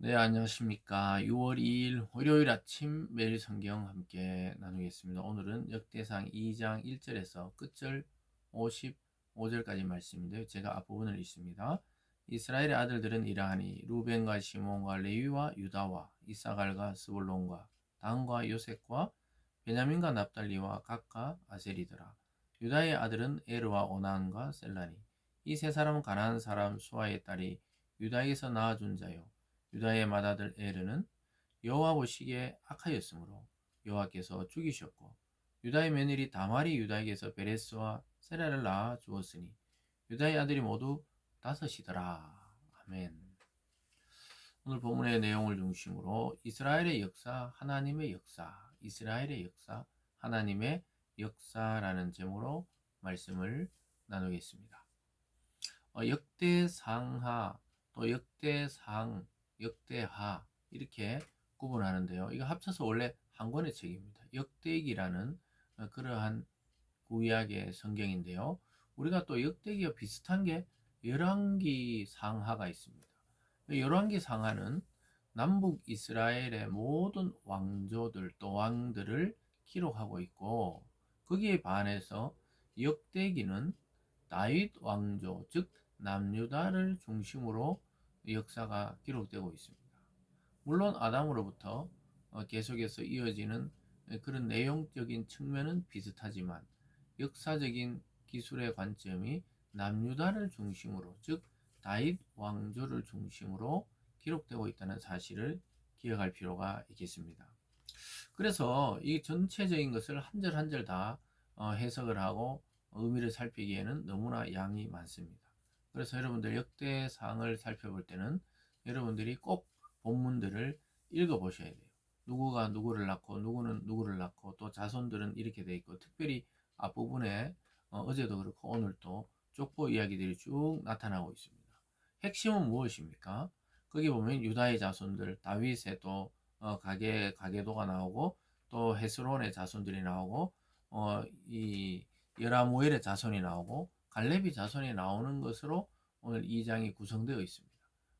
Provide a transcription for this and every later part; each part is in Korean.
네, 안녕하십니까. 6월 2일 화요일 아침 매일 성경 함께 나누겠습니다. 오늘은 역대상 2장 1절에서 끝절 55절까지 말씀인데요. 제가 앞부분을 읽습니다. 이스라엘의 아들들은 이러하니 루벤과 시몬과 레위와 유다와 이사갈과 스불론과 단과 요셉과 베냐민과 납달리와 각과 아셀이더라. 유다의 아들은 에르와 오난과 셀라니. 이 세 사람은 가나안 사람 수아의 딸이 유다에게서 낳아준 자요. 유다의 맏아들 에르는 여호와 보시기에 악하였으므로 여호와께서 죽이셨고, 유다의 며느리 다말이 유다에게서 베레스와 세라를 낳아 주었으니 유다의 아들이 모두 다섯이더라. 아멘. 오늘 본문의 내용을 중심으로 이스라엘의 역사, 하나님의 역사, 이스라엘의 역사, 하나님의 역사라는 제목으로 말씀을 나누겠습니다. 역대상하, 또 역대상, 역대하 이렇게 구분하는데요. 이거 합쳐서 원래 한 권의 책입니다. 역대기라는 그러한 구약의 성경인데요. 우리가 또 역대기와 비슷한 게 열왕기 상하가 있습니다. 열왕기 상하는 남북 이스라엘의 모든 왕조들 또 왕들을 기록하고 있고, 거기에 반해서 역대기는 다윗 왕조 즉 남유다를 중심으로 역사가 기록되고 있습니다. 물론 아담으로부터 계속해서 이어지는 그런 내용적인 측면은 비슷하지만 역사적인 기술의 관점이 남유다를 중심으로 즉 다윗 왕조를 중심으로 기록되고 있다는 사실을 기억할 필요가 있겠습니다. 그래서 이 전체적인 것을 한 절 한 절 다 해석을 하고 의미를 살피기에는 너무나 양이 많습니다. 그래서 여러분들 역대상을 살펴볼 때는 여러분들이 꼭 본문들을 읽어보셔야 돼요. 누구가 누구를 낳고 누구는 누구를 낳고 또 자손들은 이렇게 돼 있고, 특별히 앞부분에 어제도 그렇고 오늘도 족보 이야기들이 쭉 나타나고 있습니다. 핵심은 무엇입니까? 거기 보면 유다의 자손들, 다윗의 또 가계도가 나오고, 또 헤스론의 자손들이 나오고, 이 여라무엘의 자손이 나오고, 갈렙이 자손이 나오는 것으로 오늘 2장이 구성되어 있습니다.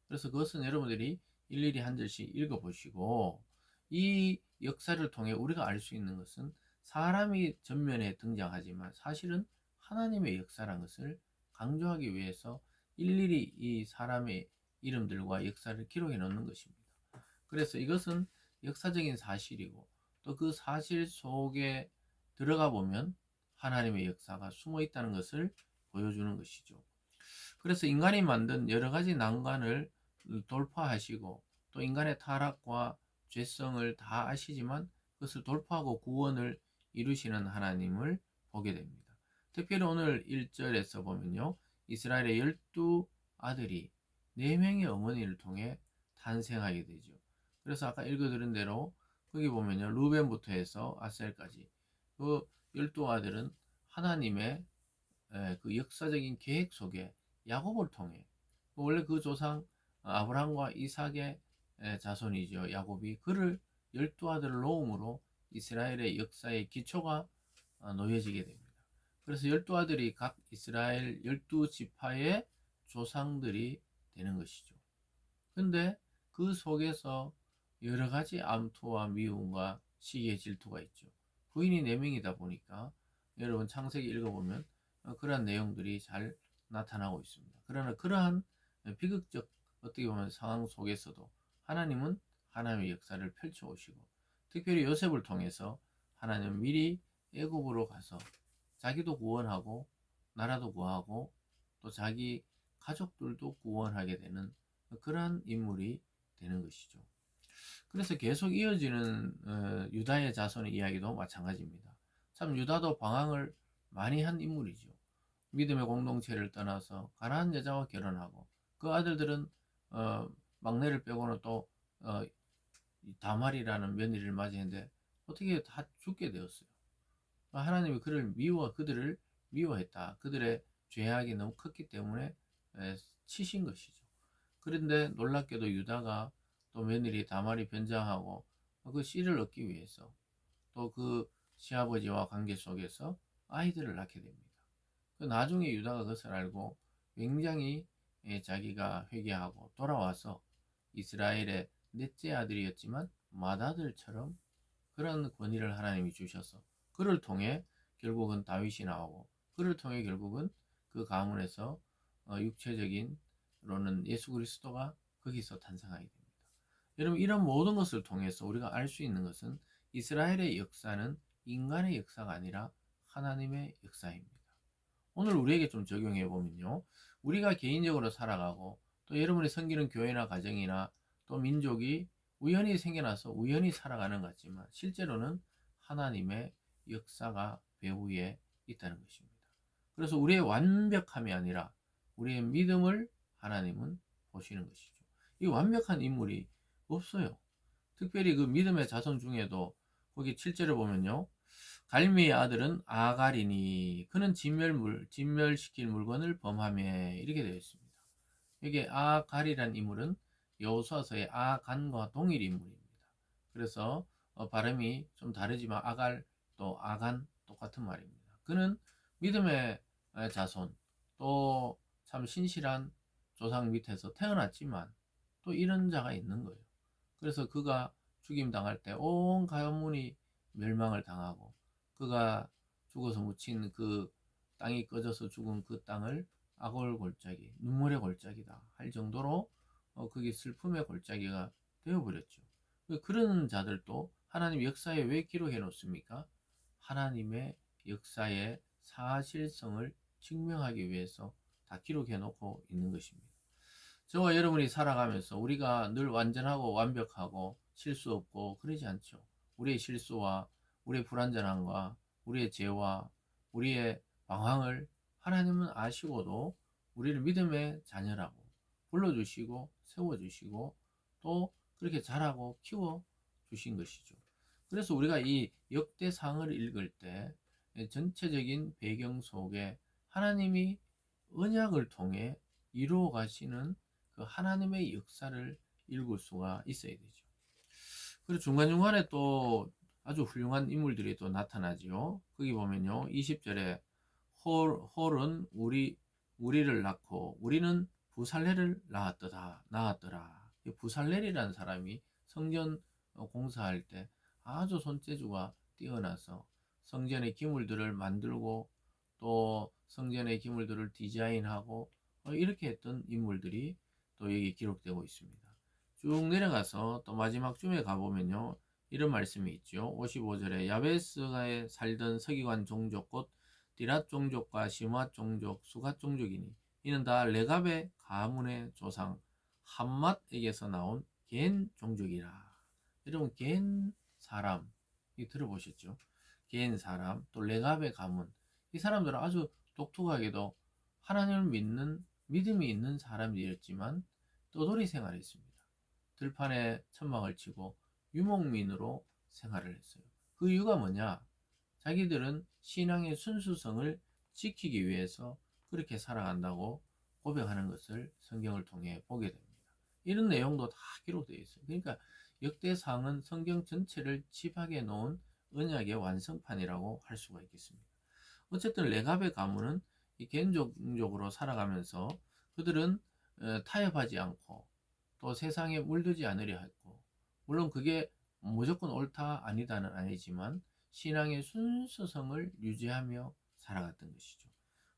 그래서 그것은 여러분들이 일일이 한 절씩 읽어보시고, 이 역사를 통해 우리가 알 수 있는 것은 사람이 전면에 등장하지만 사실은 하나님의 역사라는 것을 강조하기 위해서 일일이 이 사람의 이름들과 역사를 기록해 놓는 것입니다. 그래서 이것은 역사적인 사실이고, 또 그 사실 속에 들어가 보면 하나님의 역사가 숨어 있다는 것을 보여주는 것이죠. 그래서 인간이 만든 여러 가지 난관을 돌파하시고, 또 인간의 타락과 죄성을 다 아시지만 그것을 돌파하고 구원을 이루시는 하나님을 보게 됩니다. 특별히 오늘 1절에서 보면요, 이스라엘의 12아들이 4명의 어머니를 통해 탄생하게 되죠. 그래서 아까 읽어드린 대로 거기 보면요, 루벤부터 해서 아셀까지 그 12아들은 하나님의 그 역사적인 계획 속에 야곱을 통해, 원래 그 조상 아브라함과 이삭의 자손이죠. 야곱이 그를 12아들을 놓음으로 이스라엘의 역사의 기초가 놓여지게 됩니다. 그래서 12아들이 각 이스라엘 12지파의 조상들이 되는 것이죠. 근데 그 속에서 여러 가지 암투와 미움과 시기의 질투가 있죠. 부인이 4명이다 보니까 여러분 창세기 읽어보면 그러한 내용들이 잘 나타나고 있습니다. 그러나 그러한 비극적 어떻게 보면 상황 속에서도 하나님은 하나님의 역사를 펼쳐오시고, 특별히 요셉을 통해서 하나님은 미리 애굽으로 가서 자기도 구원하고 나라도 구하고 또 자기 가족들도 구원하게 되는 그러한 인물이 되는 것이죠. 그래서 계속 이어지는 유다의 자손의 이야기도 마찬가지입니다. 참 유다도 방황을 많이 한 인물이죠. 믿음의 공동체를 떠나서 가나안 여자와 결혼하고, 그 아들들은 막내를 빼고는 또 다말이라는 며느리를 맞이했는데 어떻게 다 죽게 되었어요. 하나님이 그들을 미워했다. 그들의 죄악이 너무 컸기 때문에 치신 것이죠. 그런데 놀랍게도 유다가 또 며느리 다말이 변장하고 그 씨를 얻기 위해서 또 그 시아버지와 관계 속에서 아이들을 낳게 됩니다. 그 나중에 유다가 그것을 알고 굉장히 자기가 회개하고 돌아와서 이스라엘의 넷째 아들이었지만 맏아들처럼 그런 권위를 하나님이 주셔서 그를 통해 결국은 다윗이 나오고 그를 통해 결국은 그 가문에서 육체적인로는 예수 그리스도가 거기서 탄생하게 됩니다. 여러분 이런 모든 것을 통해서 우리가 알 수 있는 것은 이스라엘의 역사는 인간의 역사가 아니라 하나님의 역사입니다. 오늘 우리에게 좀 적용해 보면요. 우리가 개인적으로 살아가고 또 여러분이 섬기는 교회나 가정이나 또 민족이 우연히 생겨나서 우연히 살아가는 것 같지만 실제로는 하나님의 역사가 배후에 있다는 것입니다. 그래서 우리의 완벽함이 아니라 우리의 믿음을 하나님은 보시는 것이죠. 이 완벽한 인물이 없어요. 특별히 그 믿음의 자손 중에도 거기 7절을 보면요. 갈미의 아들은 아갈이니 그는 진멸시킬 물건을 범하며 이렇게 되어 있습니다. 여기 아갈이라는 인물은 여호수아서의 아간과 동일 인물입니다. 그래서 발음이 좀 다르지만 아갈 또 아간 똑같은 말입니다. 그는 믿음의 자손 또 참 신실한 조상 밑에서 태어났지만 또 이런 자가 있는 거예요. 그래서 그가 죽임당할 때 온 가문이 멸망을 당하고 그가 죽어서 묻힌 그 땅이 꺼져서 죽은 그 땅을 악을 골짜기, 눈물의 골짜기다 할 정도로 그게 슬픔의 골짜기가 되어버렸죠. 그런 자들도 하나님 역사에 왜 기록해 놓습니까? 하나님의 역사의 사실성을 증명하기 위해서 다 기록해 놓고 있는 것입니다. 저와 여러분이 살아가면서 우리가 늘 완전하고 완벽하고 실수 없고 그러지 않죠. 우리의 실수와 우리의 불완전함과 우리의 죄와 우리의 방황을 하나님은 아시고도 우리를 믿음의 자녀라고 불러주시고 세워주시고 또 그렇게 자라고 키워주신 것이죠. 그래서 우리가 이 역대상을 읽을 때 전체적인 배경 속에 하나님이 언약을 통해 이루어 가시는 그 하나님의 역사를 읽을 수가 있어야 되죠. 그리고 중간중간에 또 아주 훌륭한 인물들이 또 나타나지요. 거기 보면요. 20절에 홀은 우리를 낳고 우리는 부살렐을 낳았더라. 이 부살렐이라는 사람이 성전 공사할 때 아주 손재주가 뛰어나서 성전의 기물들을 만들고 또 성전의 기물들을 디자인하고 이렇게 했던 인물들이 또 여기 기록되고 있습니다. 쭉 내려가서 또 마지막 쯤에 가보면요. 이런 말씀이 있죠. 55절에 야베스가에 살던 서기관 종족 곧 디랏 종족과 시므앗 종족, 수갓 종족이니 이는 다 레갑의 가문의 조상 함맛에게서 나온 겐 종족이라. 여러분 겐 사람 이 들어보셨죠? 겐 사람 또 레갑의 가문 이 사람들은 아주 독특하게도 하나님을 믿는 믿음이 있는 사람들이었지만 떠돌이 생활을 했습니다. 들판에 천막을 치고 유목민으로 생활을 했어요. 그 이유가 뭐냐? 자기들은 신앙의 순수성을 지키기 위해서 그렇게 살아간다고 고백하는 것을 성경을 통해 보게 됩니다. 이런 내용도 다 기록되어 있어요. 그러니까 역대상은 성경 전체를 집약해 놓은 언약의 완성판이라고 할 수가 있겠습니다. 어쨌든 레갑의 가문은 이 개인적으로 살아가면서 그들은 타협하지 않고 또 세상에 물들지 않으려 했고 물론 그게 무조건 옳다 아니다는 아니지만 신앙의 순수성을 유지하며 살아갔던 것이죠.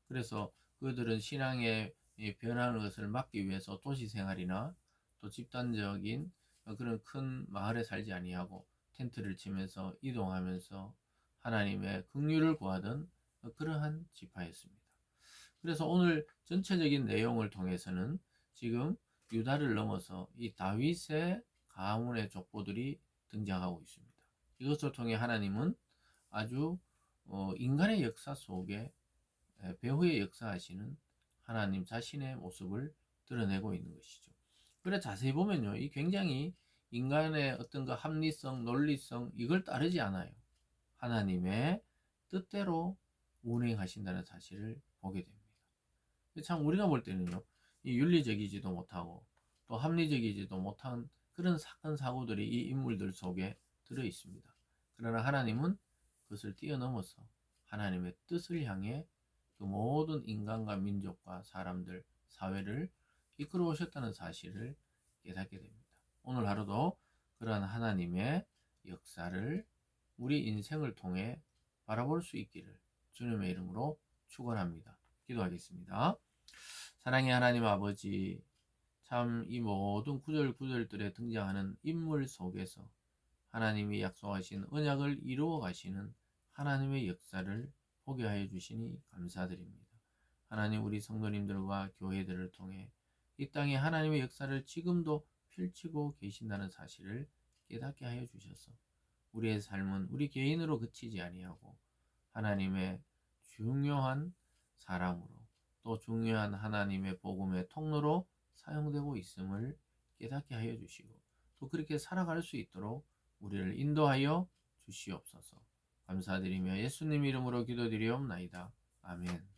그래서 그들은 신앙의 변하는 것을 막기 위해서 도시 생활이나 또 집단적인 그런 큰 마을에 살지 아니하고 텐트를 치면서 이동하면서 하나님의 긍휼을 구하던 그러한 지파였습니다. 그래서 오늘 전체적인 내용을 통해서는 지금 유다를 넘어서 이 다윗의 가문의 족보들이 등장하고 있습니다. 이것을 통해 하나님은 아주 인간의 역사 속에 배후에 역사하시는 하나님 자신의 모습을 드러내고 있는 것이죠. 그래 자세히 보면요, 이 굉장히 인간의 어떤 그 합리성, 논리성 이걸 따르지 않아요. 하나님의 뜻대로 운행하신다는 사실을 보게 됩니다. 참 우리가 볼 때는요, 이 윤리적이지도 못하고 또 합리적이지도 못한 그런 사건 사고들이 이 인물들 속에 들어 있습니다. 그러나 하나님은 그것을 뛰어넘어서 하나님의 뜻을 향해 그 모든 인간과 민족과 사람들, 사회를 이끌어 오셨다는 사실을 깨닫게 됩니다. 오늘 하루도 그러한 하나님의 역사를 우리 인생을 통해 바라볼 수 있기를 주님의 이름으로 축원합니다. 기도하겠습니다. 사랑의 하나님 아버지, 참 이 모든 구절구절들에 등장하는 인물 속에서 하나님이 약속하신 언약을 이루어 가시는 하나님의 역사를 보게 하여 주시니 감사드립니다. 하나님, 우리 성도님들과 교회들을 통해 이 땅에 하나님의 역사를 지금도 펼치고 계신다는 사실을 깨닫게 하여 주셔서 우리의 삶은 우리 개인으로 그치지 아니하고 하나님의 중요한 사람으로, 또 중요한 하나님의 복음의 통로로 사용되고 있음을 깨닫게 하여 주시고, 또 그렇게 살아갈 수 있도록 우리를 인도하여 주시옵소서. 감사드리며 예수님 이름으로 기도드리옵나이다. 아멘.